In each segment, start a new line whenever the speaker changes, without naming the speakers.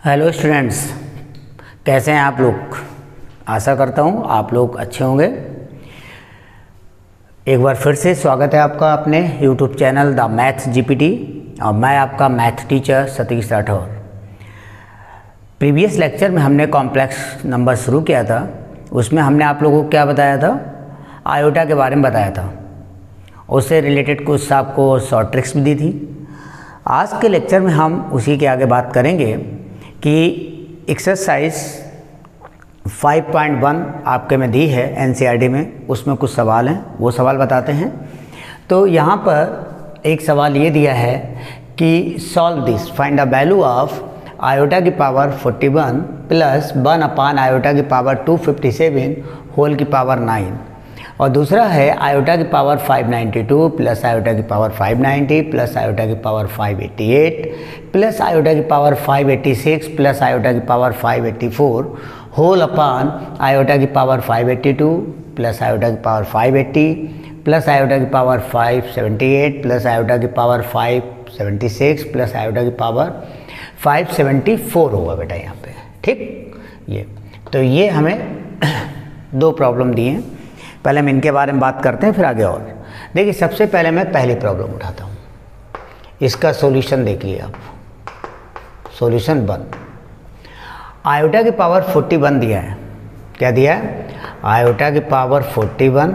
Hello students, कैसे हैं आप लोग। आशा करता हूं आप लोग अच्छे होंगे। एक बार फिर से स्वागत है आपका अपने YouTube channel the maths GPT और मैं आपका math teacher Satish Rathore. Previous lecture में हमने कॉम्प्लेक्स नंबर शुरू किया था। उसमें हमने आप लोगों को क्या बताया था, आयोटा के बारे में बताया था। उससे रिलेटेड कुछ आपको शॉर्ट ट्रिक्स भी दी थी। आज के लेक्चर में हम उसी के आगे बात करेंगे कि एक्सरसाइज 5.1 आपके में दी है एनसीईआरटी में, उसमें कुछ सवाल हैं, वो सवाल बताते हैं। तो यहाँ पर एक सवाल ये दिया है कि solve this, find the value of iota की पावर 41 प्लस 1 अपान आयोटा की पावर 257 होल की पावर 9, और दूसरा है आयोटा की पावर 592 प्लस आयोटा की पावर 590 प्लस आयोटा की पावर 588 प्लस आयोटा की पावर 586 प्लस आयोटा की पावर 584 होल अपान आयोटा की पावर 582 प्लस आयोटा की पावर 580 प्लस आयोटा की पावर 578 प्लस आयोटा की पावर 576 प्लस आयोटा की पावर 574 होगा बेटा यहाँ पे। ठीक, ये तो ये हमें दो प्रॉब्लम दी हैं। पहले हम इनके बारे में बात करते हैं, फिर आगे और देखिए। सबसे पहले मैं पहली प्रॉब्लम उठाता हूँ, इसका सॉल्यूशन देखिए आप। सॉल्यूशन 1, आयोटा की पावर 41 दिया है। क्या दिया है? आयोटा की पावर 41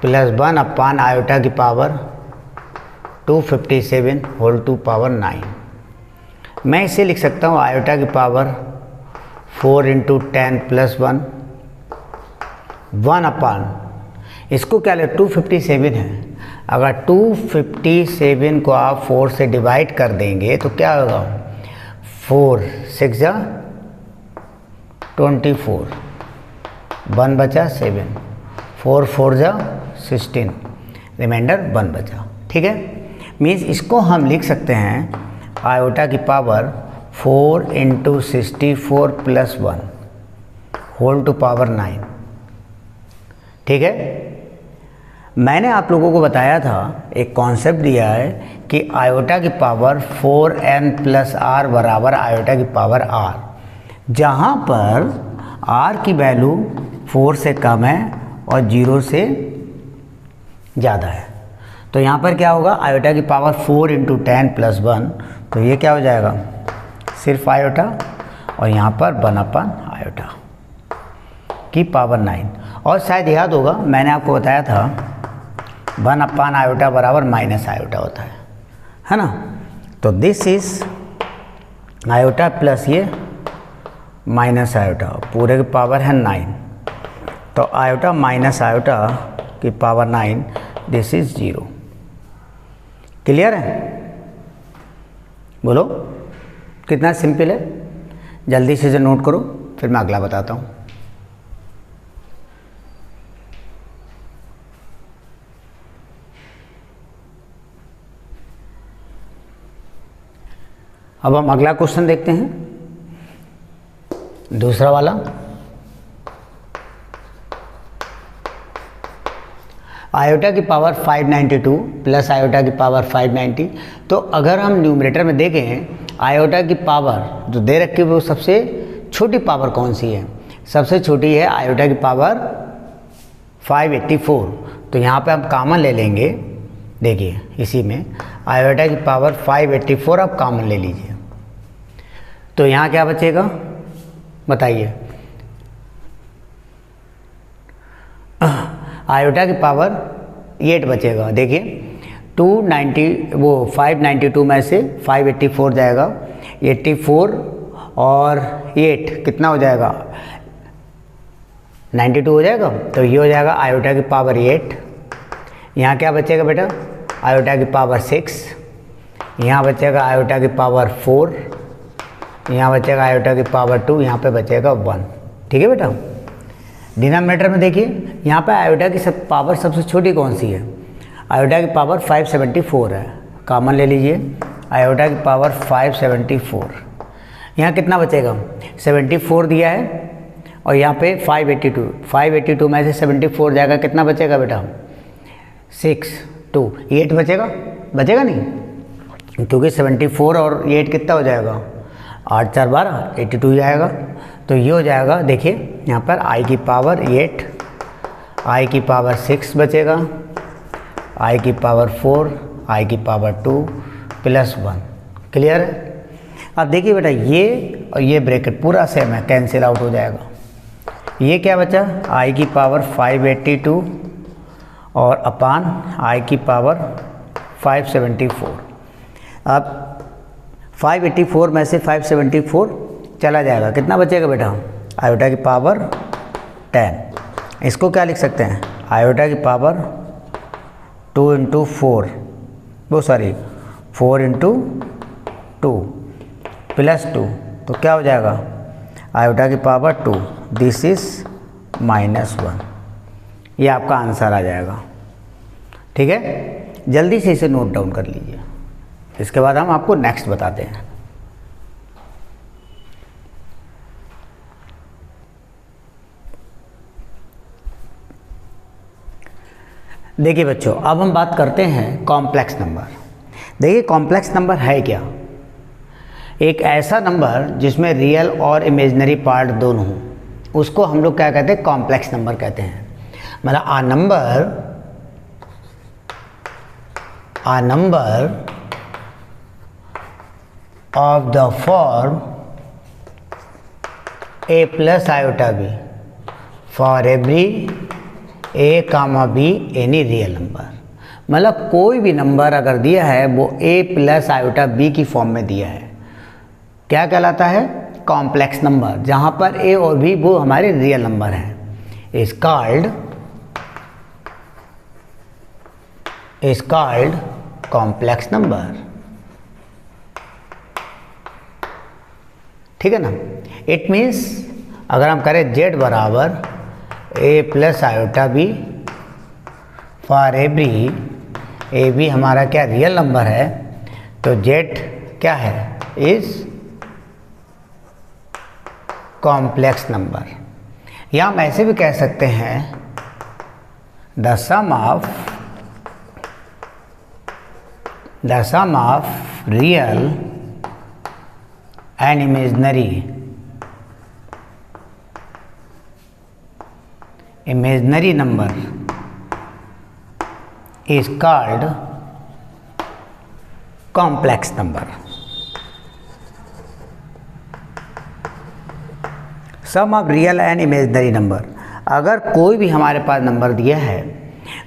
प्लस 1 अपान आयोटा की पावर 257 होल टू पावर 9। मैं इसे लिख सकता हूँ आयोटा की पावर 4 इंटू 10 प्लस 1 अपान, इसको क्या ले 257 है। अगर 257 को आप 4 से डिवाइड कर देंगे तो क्या होगा, 4 6 जा 24, 1 बचा 7, 4 4 जा 16, रिमाइंडर 1 बचा। ठीक है, मीन्स इसको हम लिख सकते हैं आयोटा की power 4 into 64 plus 1 whole to power 9। ठीक है, मैंने आप लोगों को बताया था, एक कॉन्सेप्ट दिया है कि आयोटा की पावर 4n प्लस आर बराबर आयोटा की पावर r, जहाँ पर r की वैल्यू 4 से कम है और 0 से ज़्यादा है। तो यहाँ पर क्या होगा, आयोटा की पावर 4 इंटू 10 प्लस 1, तो ये क्या हो जाएगा, सिर्फ आयोटा, और यहाँ पर 1 अपान आयोटा की पावर 9। और शायद याद होगा मैंने आपको बताया था 1 अपान आयोटा बराबर माइनस आयोटा होता है ना। तो दिस इज आयोटा प्लस ये माइनस आयोटा, पूरे की पावर है 9। तो आयोटा माइनस आयोटा की पावर 9, दिस इज 0। क्लियर है? बोलो कितना सिंपल है। जल्दी से नोट करो, फिर मैं अगला बताता हूँ। अब हम अगला क्वेश्चन देखते हैं, दूसरा वाला। आयोटा की पावर 592 प्लस आयोटा की पावर 590। तो अगर हम न्यूमरेटर में देखें आयोटा की पावर जो दे रखी है वो सबसे छोटी पावर कौन सी है, सबसे छोटी है आयोटा की पावर 584। तो यहाँ पे हम कॉमन ले लेंगे। देखिए इसी में आयोटा की पावर 584 आप कॉमन ले लीजिए, तो यहाँ क्या बचेगा बताइए। आयोटा की पावर 8 बचेगा। देखिए 592 में से 584 जाएगा, 84 और 8 कितना हो जाएगा, 92 हो जाएगा। तो ये हो जाएगा आयोटा की पावर 8। यहाँ क्या बचेगा बेटा, आयोटा की पावर 6, यहाँ बचेगा आयोटा की पावर 4, यहाँ बचेगा आयोटा की पावर 2, यहाँ पे बचेगा 1। ठीक है बेटा। डिनोमिनेटर में देखिए यहाँ पे आयोटा की पावर सबसे छोटी कौन सी है, आयोटा की पावर 574 है, कॉमन ले लीजिए। आयोटा की पावर 574, यहाँ कितना बचेगा, 74 दिया है, और यहाँ पे 582 में से 74 जाएगा, कितना बचेगा बेटा, 6 2 8 बचेगा नहीं, क्योंकि 74 और 8 कितना हो जाएगा 8 4 12, 82 आएगा। तो ये हो जाएगा, देखिए यहाँ पर i की पावर 8, i की पावर 6 बचेगा, i की पावर 4, i की पावर 2 प्लस 1। क्लियर है? अब देखिए बेटा, ये और ये ब्रैकेट पूरा सेम है, कैंसिल आउट हो जाएगा। ये क्या बचा, i की पावर 582 और अपान i की पावर 574। अब 584 में से 574 चला जाएगा, कितना बचेगा बेटा, आयोटा की पावर 10। इसको क्या लिख सकते हैं, आयोटा की पावर 2 इंटू 4, वो सॉरी 4 इंटू 2 प्लस 2, तो क्या हो जाएगा, आयोटा की पावर 2, दिस इज -1। ये आपका आंसर आ जाएगा। ठीक है, जल्दी से इसे नोट डाउन कर लीजिए, इसके बाद हम आपको नेक्स्ट बताते हैं। देखिए बच्चों, अब हम बात करते हैं कॉम्प्लेक्स नंबर। देखिए कॉम्प्लेक्स नंबर है क्या, एक ऐसा नंबर जिसमें रियल और इमेजिनरी पार्ट दोनों हों, उसको हम लोग क्या कहते हैं, कॉम्प्लेक्स नंबर कहते हैं। मतलब a number of the form a plus iota b for every a comma b any real number। मतलब कोई भी नंबर अगर दिया है वो a प्लस आयोटा b की फॉर्म में दिया है, क्या कहलाता है, कॉम्प्लेक्स नंबर, जहाँ पर a और b वो हमारे रियल नंबर हैं, इज कॉल्ड कॉम्प्लेक्स नंबर। ठीक है ना। इट मीन्स अगर हम करें z बराबर a plus iota b for every A B हमारा क्या रियल नंबर है, तो z क्या है, इज कॉम्प्लेक्स नंबर। या हम ऐसे भी कह सकते हैं the sum of real and imaginary number is called complex number। Sum of real and imaginary number, अगर कोई भी हमारे पास नंबर दिया है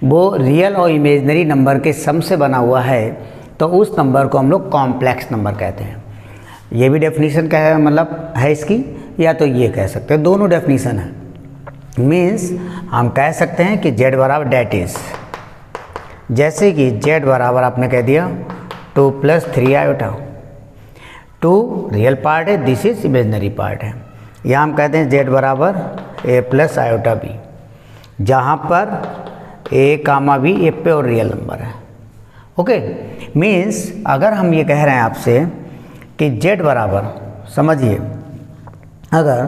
वो रियल और इमेजिनरी नंबर के सम से बना हुआ है, तो उस नंबर को हम लोग कॉम्प्लेक्स नंबर कहते हैं। ये भी डेफिनेशन क्या है, मतलब है इसकी, या तो ये कह सकते हैं, दोनों डेफिनेशन है। मीन्स हम कह सकते हैं कि z बराबर डेट इज, जैसे कि z बराबर आपने कह दिया 2 + 3 आयोटा, 2 रियल पार्ट है, दिस इज इमेजिनरी पार्ट है। या हम कहते हैं z बराबर a प्लस आयोटा b, जहाँ पर a कामा b ए पे और रियल नंबर है। ओके, मीन्स अगर हम ये कह रहे हैं आपसे कि z बराबर, समझिए अगर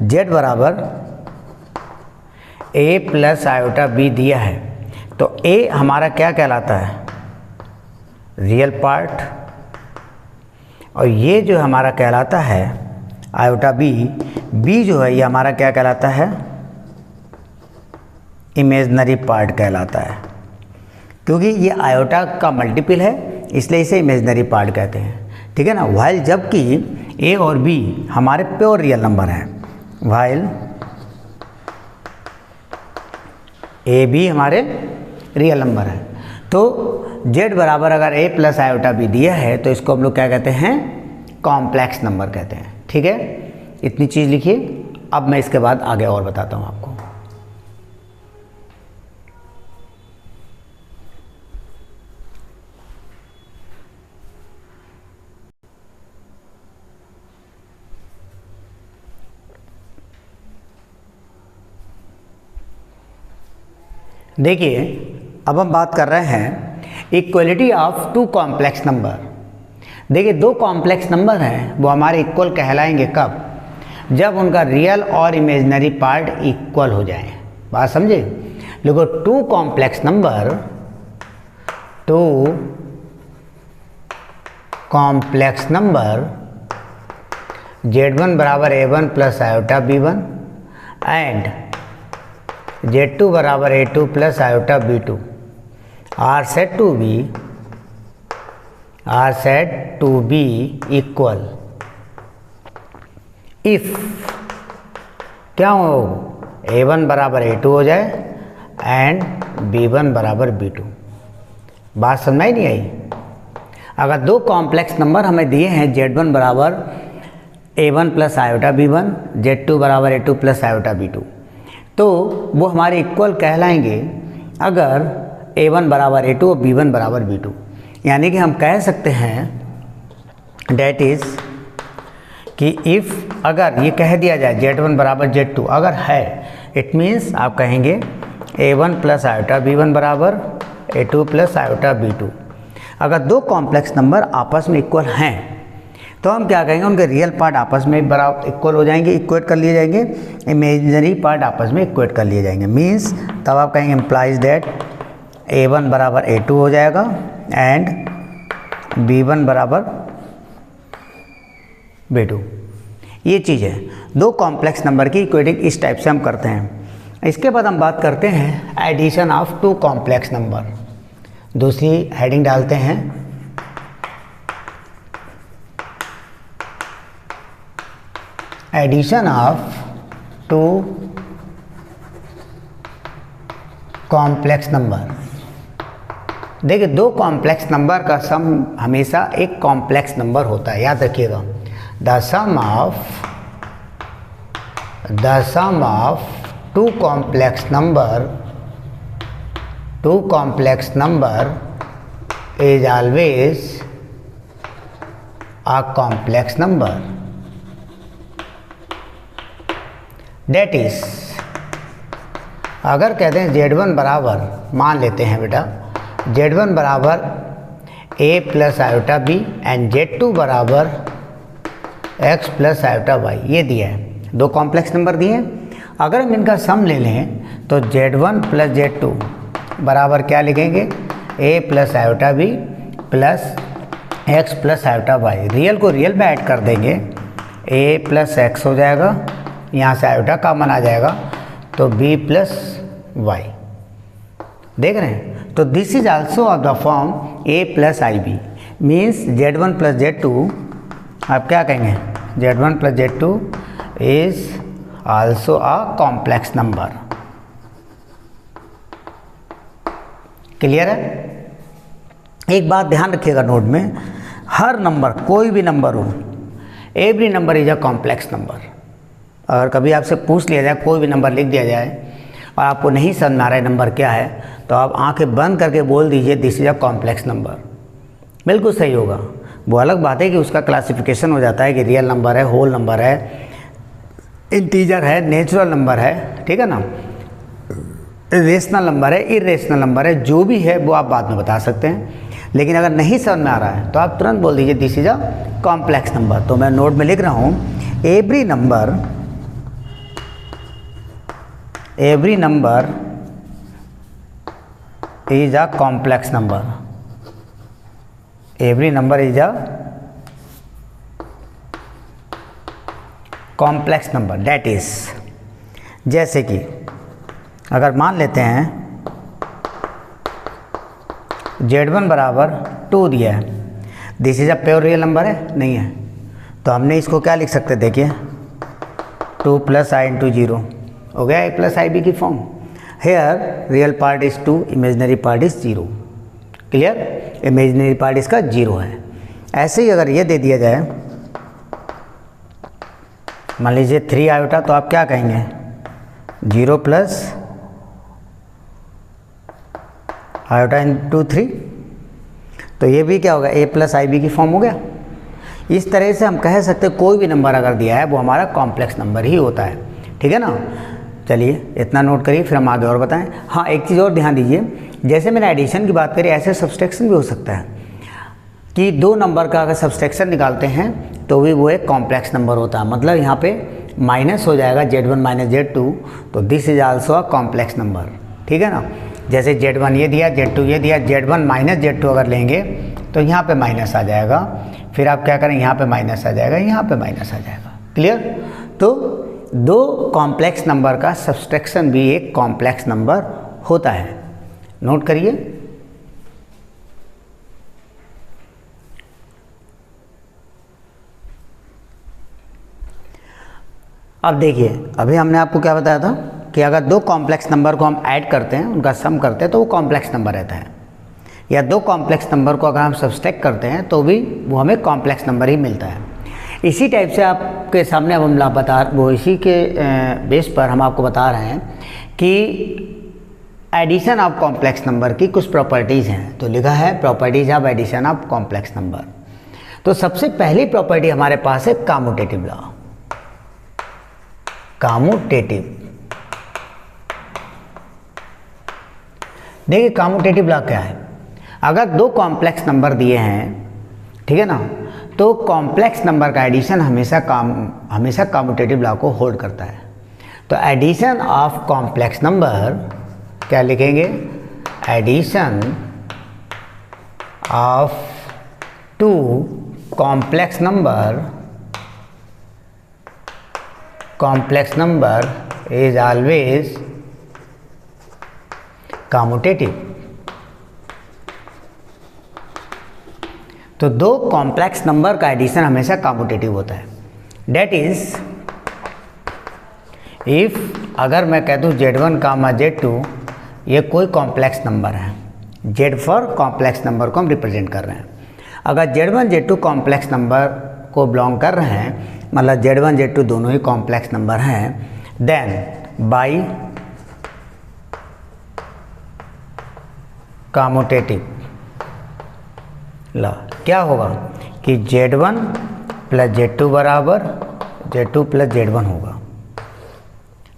z बराबर a प्लस आयोटा b दिया है, तो a हमारा क्या कहलाता है, रियल पार्ट, और ये जो हमारा कहलाता है आयोटा b जो है ये हमारा क्या कहलाता है, इमेजिनरी पार्ट कहलाता है। क्योंकि ये आयोटा का मल्टीपल है इसलिए इसे इमेजिनरी पार्ट कहते हैं। ठीक है ना। वाइल जबकि a और b हमारे प्योर रियल नंबर हैं, वाइल a b हमारे रियल नंबर है। तो z बराबर अगर a प्लस आयोटा b दिया है तो इसको हम लोग क्या कहते हैं, कॉम्प्लेक्स नंबर कहते हैं। ठीक है, इतनी चीज़ लिखिए। अब मैं इसके बाद आगे और बताता हूँ आपको। देखिए अब हम बात कर रहे हैं equality of two complex number. देखिए दो कॉम्प्लेक्स नंबर हैं वो हमारे इक्वल कहलाएंगे कब, जब उनका रियल और इमेजिनरी पार्ट इक्वल हो जाए। बात समझे। देखो टू कॉम्प्लेक्स Z1 बराबर A1 plus iota B1 and Z2 बराबर A2 plus iota B2 are said to be equal if क्या हो, A1 बराबर A2 हो जाए एंड B1 बराबर B2। बात समझ नहीं आई? अगर दो कॉम्प्लेक्स नंबर हमें दिए हैं Z1 बराबर A1 plus iota B1, Z2 बराबर A2 प्लस आयोटा B2, तो वो हमारे इक्वल कहलाएंगे अगर A1 बराबर A2 और B1 बराबर B2। यानी कि हम कह सकते हैं डेट इज़ कि इफ़ अगर ये कह दिया जाए Z1 बराबर Z2 अगर है, इट मीन्स आप कहेंगे A1 प्लस आयोटा B1 बराबर A2 प्लस आयोटा B2। अगर दो कॉम्प्लेक्स नंबर आपस में इक्वल हैं तो हम क्या कहेंगे, उनके रियल पार्ट आपस में बराबर इक्वल हो जाएंगे, इक्वेट कर लिए जाएंगे, इमेजिनरी पार्ट आपस में इक्वेट कर लिए जाएंगे। मीन्स तब आप कहेंगे इम्प्लाइज दैट A1 बराबर A2 हो जाएगा एंड B1 बराबर B2। ये चीज़ है, दो कॉम्प्लेक्स नंबर की इक्वेटिंग इस टाइप से हम करते हैं। इसके बाद हम बात करते हैं addition of two complex number. दूसरी हेडिंग डालते हैं addition of two complex number. देखिए, दो कॉम्प्लेक्स नंबर का सम हमेशा एक कॉम्प्लेक्स नंबर होता है, याद रखिएगा। The sum of two complex number is always a complex number. That is, अगर कहते हैं Z1 बराबर, मान लेते हैं बेटा Z1 बराबर A plus iota B and Z2 बराबर X प्लस आयोटा Y, ये दिया है, दो कॉम्प्लेक्स नंबर दिए हैं। अगर हम इनका सम ले लें तो Z1 प्लस Z2 बराबर क्या लिखेंगे, A plus iota B plus X plus iota Y। Real को रियल में ऐड कर देंगे, A प्लस X हो जाएगा, यहाँ से आयोटा कॉमन आ जाएगा तो B प्लस Y। देख रहे हैं? तो this is also of the form A plus IB। Means Z1 plus Z2, आप क्या कहेंगे, Z1 plus Z2 is also a complex number. Clear है? एक बात ध्यान रखिएगा नोट में, हर नंबर, कोई भी नंबर हो, every number is a complex number. अगर कभी आपसे पूछ लिया जाए, कोई भी नंबर लिख दिया जाए और आपको नहीं समझ आ रहा है नंबर क्या है, तो आप आंखें बंद करके बोल दीजिए this is a complex number. बिल्कुल सही होगा। वो अलग बात है कि उसका क्लासिफिकेशन हो जाता है कि रियल नंबर है, होल नंबर है, इंटीजर है, नेचुरल नंबर है, ठीक है ना, रेशनल नंबर है, इरेशनल नंबर है, जो भी है वो आप बाद में बता सकते हैं। लेकिन अगर नहीं समझ में आ रहा है तो आप तुरंत बोल दीजिए this is a complex number. तो मैं नोट में लिख रहा हूँ every number is a complex number. Every number is a complex number. That is, जैसे कि अगर मान लेते हैं Z1 बराबर 2 दिया है, this is a pure real number है, नहीं है, तो हमने इसको क्या लिख सकते हैं, देखिए 2 प्लस आई इंटू 0 हो गया A प्लस IB की form. Here real part is 2, imaginary part is 0। Clear? Imaginary part इसका 0 है। ऐसे ही अगर ये दे दिया जाए, मान लीजिए 3 आयोटा, तो आप क्या कहेंगे, 0 प्लस आयोटा इंटू 3, तो ये भी क्या होगा, A प्लस IB की फॉर्म हो गया। इस तरह से हम कह सकते हैं कोई भी नंबर अगर दिया है वो हमारा कॉम्प्लेक्स नंबर ही होता है, ठीक है ना। चलिए इतना नोट करिए, फिर हम आगे और बताएं। हाँ, एक चीज़ और ध्यान दीजिए, जैसे मैंने एडिशन की बात करी, ऐसे सब्सट्रैक्शन भी हो सकता है कि दो नंबर का अगर सब्सट्रैक्शन निकालते हैं तो भी वो एक कॉम्प्लेक्स नंबर होता है। मतलब यहाँ पे माइनस हो जाएगा Z1 माइनस Z2, तो this is also a complex number, ठीक है ना। जैसे Z1 ये दिया, Z2 ये दिया, Z1 माइनस Z2 अगर लेंगे तो यहाँ पे माइनस आ जाएगा, फिर आप क्या करें, यहाँ पे माइनस आ जाएगा, यहाँ पे माइनस आ जाएगा। क्लियर? तो दो कॉम्प्लेक्स नंबर का सब्सट्रैक्शन भी एक कॉम्प्लेक्स नंबर होता है, नोट करिए। अब देखिए, अभी हमने आपको क्या बताया था कि अगर दो कॉम्प्लेक्स नंबर को हम ऐड करते हैं, उनका सम करते हैं, तो वो कॉम्प्लेक्स नंबर रहता है, या दो कॉम्प्लेक्स नंबर को अगर हम सब्सट्रैक्ट करते हैं तो भी वो हमें कॉम्प्लेक्स नंबर ही मिलता है। इसी टाइप से आपके सामने अब हम इसी के बेस पर हम आपको बता रहे हैं कि एडिशन ऑफ कॉम्प्लेक्स नंबर की कुछ प्रॉपर्टीज़ हैं। तो लिखा है properties of addition of complex number. तो सबसे पहली प्रॉपर्टी हमारे पास है कम्यूटेटिव लॉ। कम्यूटेटिव, देखिए कम्यूटेटिव लॉ क्या है। अगर दो कॉम्प्लेक्स नंबर दिए हैं, ठीक है ना, तो कॉम्प्लेक्स नंबर का एडिशन हमेशा कम्यूटेटिव लॉ को होल्ड करता है। तो एडिशन ऑफ कॉम्प्लेक्स नंबर क्या लिखेंगे? Addition of two complex number is always commutative. तो दो कॉम्प्लेक्स नंबर का एडिशन हमेशा कम्यूटेटिव होता है। डेट इज इफ अगर मैं कह दूँ Z1 कामा Z2 ये कोई कॉम्प्लेक्स नंबर है, Z फॉर कॉम्प्लेक्स नंबर को हम रिप्रेजेंट कर रहे हैं। अगर Z1 Z2 कॉम्प्लेक्स नंबर को बिलोंग कर रहे हैं, मतलब Z1 Z2 दोनों ही कॉम्प्लेक्स नंबर हैं, देन बाई कम्यूटेटिव लॉ क्या होगा कि Z1 प्लस Z2 बराबर Z2 प्लस Z1 होगा।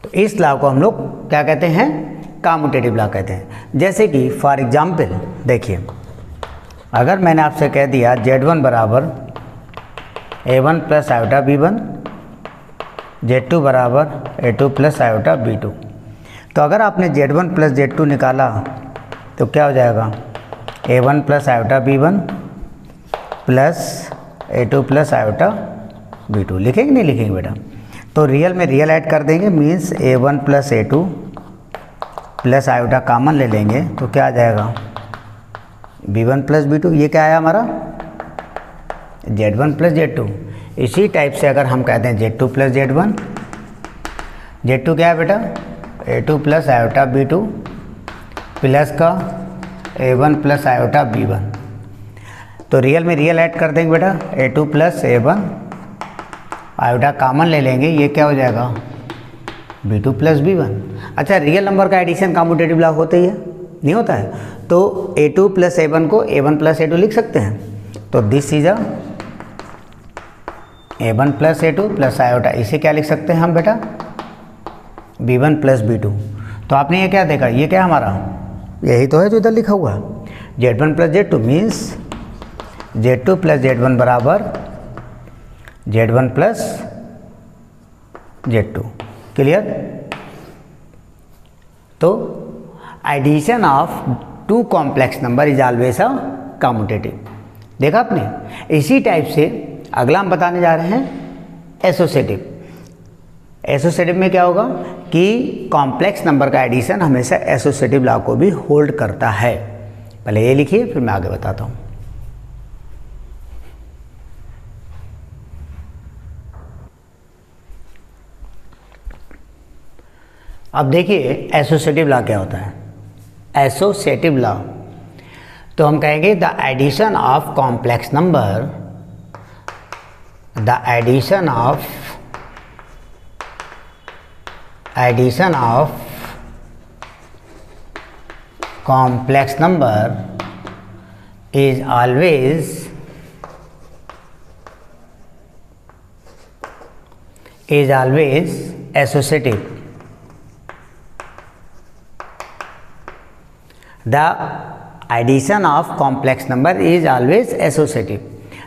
तो इस लॉ को हम लोग क्या कहते हैं? कम्यूटेटिव लॉ कहते हैं। जैसे कि फॉर एग्जाम्पल देखिए, अगर मैंने आपसे कह दिया Z1 बराबर A1 plus iota B1, Z2 बराबर A2 प्लस आयोटा B2, तो अगर आपने Z1 प्लस Z2 निकाला तो क्या हो जाएगा? A1 plus iota B1 plus A2 plus iota B2। लिखेंगे नहीं लिखेंगे बेटा? तो रियल में रियल ऐड कर देंगे, means A1 plus A2 plus iota common ले लेंगे, तो क्या आ जाएगा? B1 plus B2। ये क्या आया हमारा? Z1 plus Z2। इसी टाइप से अगर हम कहते हैं Z2 प्लस Z1, Z2 क्या है बेटा? A2 plus iota B2 plus का A1 प्लस आयोटा B1। तो रियल में रियल ऐड कर देंगे बेटा, A2 plus A1 iota common ले लेंगे, ये क्या हो जाएगा? B2 plus B1। अच्छा, रियल नंबर का एडिशन कम्यूटेटिव लॉ होता ही है, नहीं होता है? तो A2 प्लस A1 को A1 प्लस A2 लिख सकते हैं। तो this is A1 plus A2 plus iota, इसे क्या लिख सकते हैं हम बेटा? B1 plus B2। तो आपने ये क्या देखा? ये क्या हमारा? यही तो है जो इधर लिखा हुआ है, Z1 plus Z2 means Z2 plus Z1 बराबर Z1 प्लस Z2। क्लियर? तो addition of two complex number is always a commutative. देखा आपने? इसी टाइप से अगला हम बताने जा रहे हैं एसोसिएटिव। एसोसिएटिव में क्या होगा कि कॉम्प्लेक्स नंबर का एडिशन हमेशा एसोसिएटिव लॉ को भी होल्ड करता है। पहले ये लिखिए, फिर मैं आगे बताता हूँ। अब देखिए एसोसिएटिव लॉ क्या होता है। एसोसिएटिव लॉ तो हम कहेंगे the addition of complex number, the addition of complex number is always associative. The addition of complex number is always associative.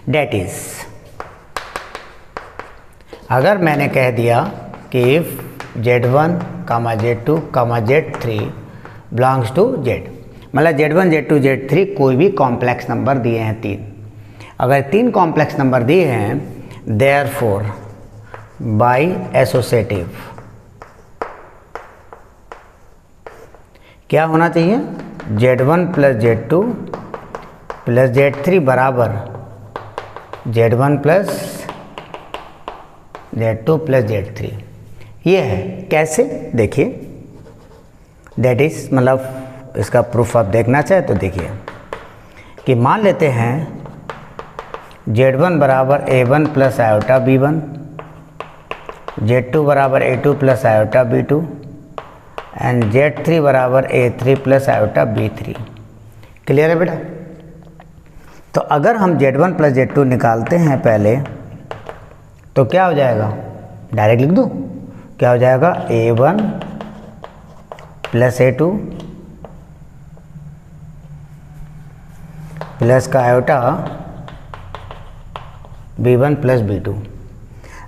That is, अगर मैंने कह दिया कि if Z1, Z2, Z3 belongs to Z, मतलब Z1, Z2, Z3 कोई भी complex number दिए हैं तीन, अगर तीन कॉम्प्लेक्स नंबर दिए हैं, देयरफॉर बाई एसोसिएटिव क्या होना चाहिए, Z1 plus Z2 plus Z3 बराबर Z1 plus Z2 plus Z3। ये है कैसे, देखिए दैट इज मतलब इसका प्रूफ आप देखना चाहे तो देखिए कि मान लेते हैं Z1 बराबर A1 plus iota B1, Z2 बराबर A2 plus iota B2 and Z3 बराबर A3 plus iota B3। Clear है बेटा। तो अगर हम Z1 प्लस Z2 निकालते हैं पहले तो क्या हो जाएगा, डायरेक्ट लिख दूँ, क्या हो जाएगा A1 प्लस A2 प्लस का आयोटा B1 प्लस B2।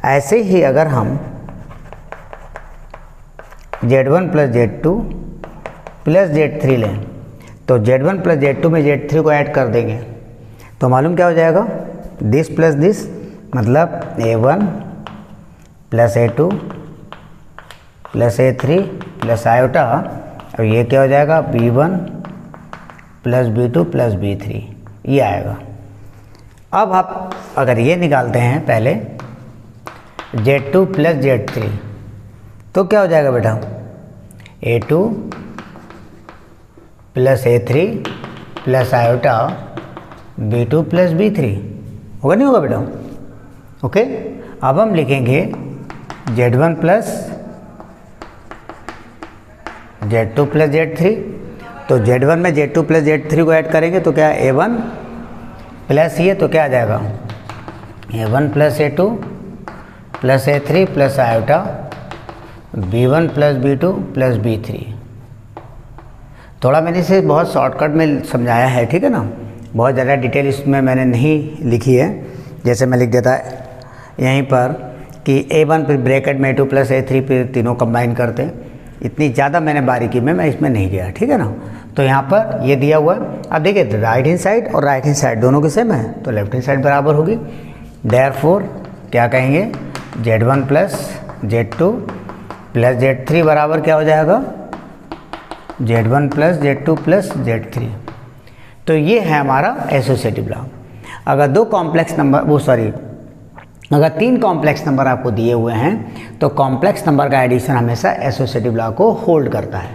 ऐसे ही अगर हम Z1 plus Z2 plus Z3 लें तो Z1 प्लस Z2 में Z3 को ऐड कर देंगे तो मालूम क्या हो जाएगा, दिस प्लस दिस मतलब A1 plus A2 plus A3 plus iota, और ये क्या हो जाएगा B1 plus B2 plus B3, ये आएगा। अब आप अगर ये निकालते हैं पहले Z2 प्लस Z3 तो क्या हो जाएगा बेटा, A2 plus A3 plus iota B2 plus B3, होगा नहीं होगा बेटा। ओके, अब हम लिखेंगे Z1 plus Z2 plus Z3, तो Z1 में Z2 प्लस Z3 को ऐड करेंगे तो क्या A1 प्लस ये तो क्या आ जाएगा A1 plus A2 plus A3 plus iota B1 plus B2 plus B3। थोड़ा मैंने इसे बहुत शॉर्टकट में समझाया है, ठीक है ना, बहुत ज़्यादा डिटेल इसमें मैंने नहीं लिखी है। जैसे मैं लिख देता यहीं पर कि A1 फिर ब्रैकेट में A2 प्लस A3 फिर तीनों कंबाइन करते हैं, इतनी ज़्यादा मैंने बारीकी में मैं इसमें नहीं गया, ठीक है ना। तो यहाँ पर ये दिया हुआ है। अब देखिए राइट हैंड साइड और राइट हैंड साइड दोनों के सेम है तो लेफ्ट हैंड साइड बराबर होगी। देयरफॉर क्या कहेंगे, Z1 plus Z2 plus Z3 बराबर क्या हो जाएगा, Z1 plus Z2 plus Z3। तो ये है हमारा एसोसिएटिव लॉ। अगर दो कॉम्प्लेक्स नंबर अगर तीन कॉम्प्लेक्स नंबर आपको दिए हुए हैं तो कॉम्प्लेक्स नंबर का एडिशन हमेशा एसोसिएटिव लॉ को होल्ड करता है,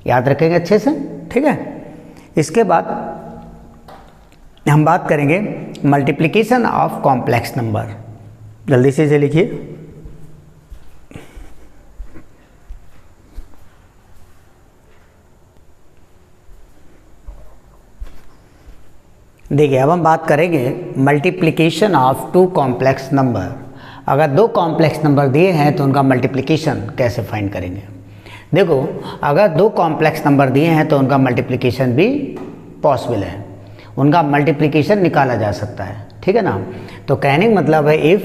याद रखेंगे अच्छे से, ठीक है। इसके बाद हम बात करेंगे मल्टीप्लिकेशन ऑफ कॉम्प्लेक्स नंबर। जल्दी से इसे लिखिए। देखिए अब हम बात करेंगे multiplication of two complex number. अगर दो कॉम्प्लेक्स नंबर दिए हैं तो उनका मल्टीप्लिकेशन कैसे फाइंड करेंगे। देखो अगर दो कॉम्प्लेक्स नंबर दिए हैं तो उनका मल्टीप्लिकेशन भी पॉसिबल है, उनका मल्टीप्लिकेशन निकाला जा सकता है, ठीक है ना। तो कहने का मतलब है इफ़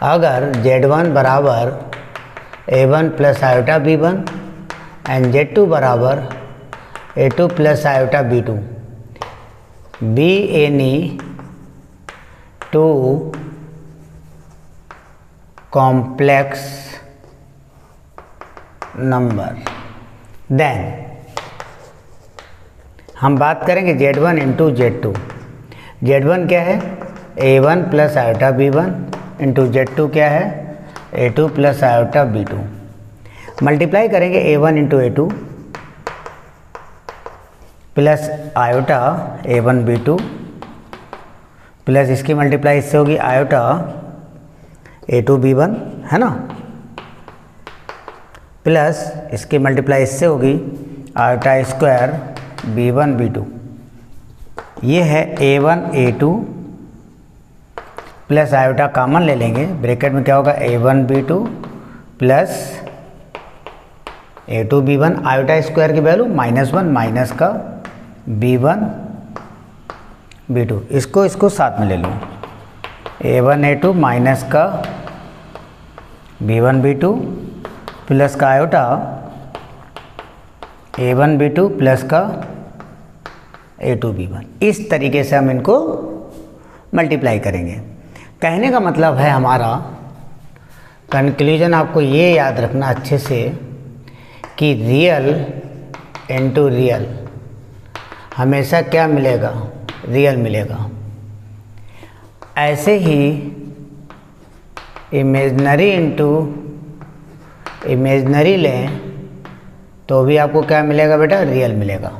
अगर Z1 बराबर A1 plus iota B1 and Z2 बराबर A2 plus iota B2 be any two complex number then हम बात करेंगे Z1 इंटू Z2। Z1 क्या है A1 plus iota B1 into Z2 क्या है A2 plus iota B2। Multiply करेंगे A1 into A2 plus iota A1 B2 plus इसकी multiply इससे होगी आयोटा A2 B1, है ना, प्लस इसकी मल्टीप्लाई इससे होगी आयोटा स्क्वायर B1 B2। ये है A1 A2 plus iota common ले लेंगे, ब्रैकेट में क्या होगा A1 B2 plus A2 B1, iota square की वैल्यू -1 माइनस का B1 B2, इसको साथ में ले लूँ A1 A2 माइनस का B1 B2 प्लस का आयोटा A1 B2 प्लस का A2 B1। इस तरीके से हम इनको मल्टीप्लाई करेंगे। कहने का मतलब है हमारा कंक्लूजन आपको ये याद रखना अच्छे से कि रियल इनटू रियल हमेशा क्या मिलेगा, रियल मिलेगा। ऐसे ही इमेजनरी इनटू इमेजनरी लें तो भी आपको क्या मिलेगा बेटा, रियल मिलेगा।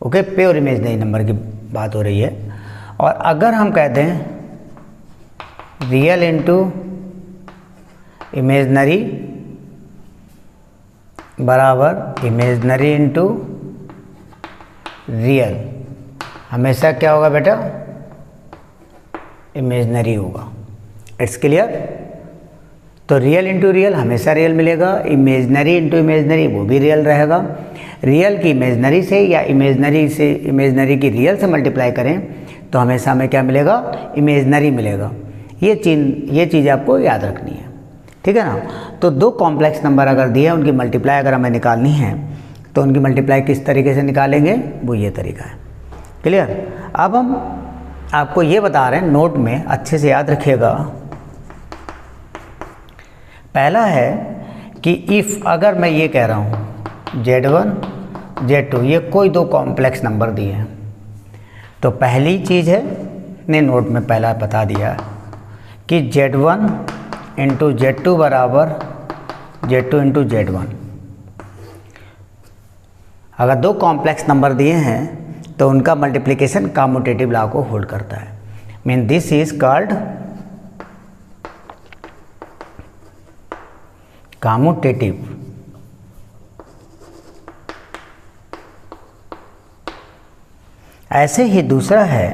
ओके, प्योर इमेजनरी नंबर की बात हो रही है। और अगर हम कहते हैं रियल इनटू इमेजनरी बराबर इमेजनरी इनटू रियल, हमेशा क्या होगा बेटा, इमेजनरी होगा। It's clear. तो रियल इंटू रियल हमेशा रियल मिलेगा, इमेजनरी इंटू इमेजनरी वो भी रियल रहेगा। रियल की इमेजनरी से या इमेजनरी की रियल से मल्टीप्लाई करें तो हमेशा हमें क्या मिलेगा, इमेजनरी मिलेगा। ये चीज़ आपको याद रखनी है, ठीक है ना। तो दो कॉम्प्लेक्स नंबर अगर दिए उनकी मल्टीप्लाई अगर हमें निकालनी है तो उनकी मल्टीप्लाई किस तरीके से निकालेंगे, वो ये तरीका है। क्लियर। अब हम आपको ये बता रहे हैं, नोट में अच्छे से याद रखिएगा। पहला है कि इफ़ अगर मैं ये कह रहा हूँ Z1 Z2 ये कोई दो कॉम्प्लेक्स नंबर दिए हैं तो पहली चीज़ है ने नोट में पहला बता दिया कि Z1 इंटू Z2 बराबर Z2 इंटू Z1। अगर दो कॉम्प्लेक्स नंबर दिए हैं तो उनका मल्टीप्लिकेशन कम्यूटेटिव लॉ को होल्ड करता है। Mean this is called commutative. ऐसे ही दूसरा है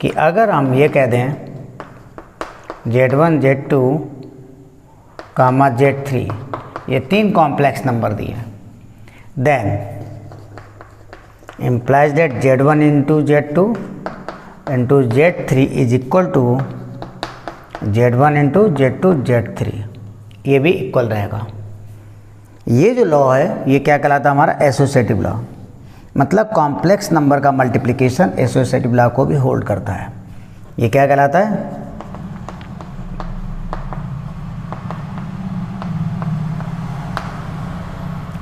कि अगर हम ये कह दें Z1 Z2 कामा Z3 ये तीन कॉम्प्लेक्स नंबर दिए हैं, then implies that Z1 into Z2 into Z3 is equal to Z1 into Z2 Z3, ये भी इक्वल रहेगा। ये जो लॉ है ये क्या कहलाता है, हमारा एसोसिएटिव लॉ। मतलब कॉम्प्लेक्स नंबर का मल्टीप्लिकेशन एसोसिएटिव लॉ को भी होल्ड करता है। ये क्या कहलाता है,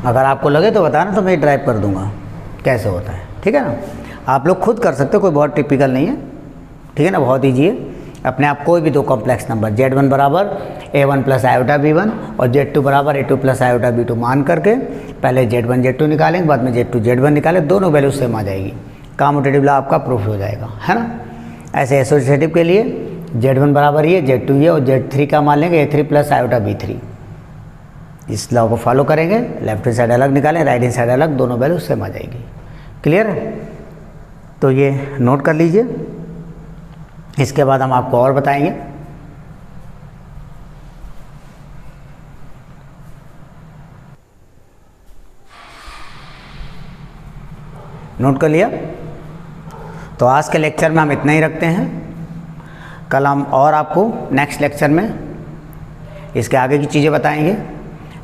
अगर आपको लगे तो बताना, तो मैं ड्राइव कर दूंगा कैसे होता है, ठीक है ना। आप लोग खुद कर सकते हो, कोई बहुत टिपिकल नहीं है, ठीक है ना, बहुत ईजी है। अपने आप कोई भी दो कॉम्प्लेक्स नंबर Z1 बराबर A1 प्लस आयोटा B1 और Z2 बराबर A2 प्लस आयोटा B2 मान करके पहले Z1 Z2 निकालेंगे, बाद में Z2 Z1 निकालें, दोनों वैल्यू सेम आ जाएगी, कम्यूटेटिव लॉ आपका प्रूफ हो जाएगा, है ना। ऐसे एसोसिएटिव के लिए Z1 बराबर ये, Z2 ये और Z3 का मान लेंगे A3 प्लस आयोटा B3। इस लॉ को फॉलो करेंगे, लेफ्ट हैंड साइड अलग निकालें, राइट हैंड साइड अलग, दोनों वैल्यू सेम आ जाएगी। क्लियर है। तो ये नोट कर लीजिए, इसके बाद हम आपको और बताएंगे। नोट कर लिया। तो आज के लेक्चर में हम इतना ही रखते हैं। कल हम और आपको नेक्स्ट लेक्चर में इसके आगे की चीज़ें बताएंगे।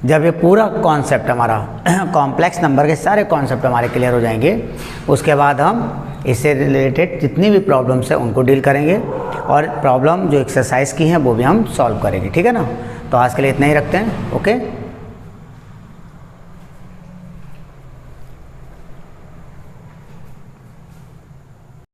जब ये पूरा कॉन्सेप्ट हमारा कॉम्प्लेक्स नंबर के सारे कॉन्सेप्ट हमारे क्लियर हो जाएंगे, उसके बाद हम इससे रिलेटेड जितनी भी प्रॉब्लम्स हैं उनको डील करेंगे और प्रॉब्लम जो एक्सरसाइज की हैं वो भी हम सॉल्व करेंगे, ठीक है ना। तो आज के लिए इतना ही रखते हैं। ओके।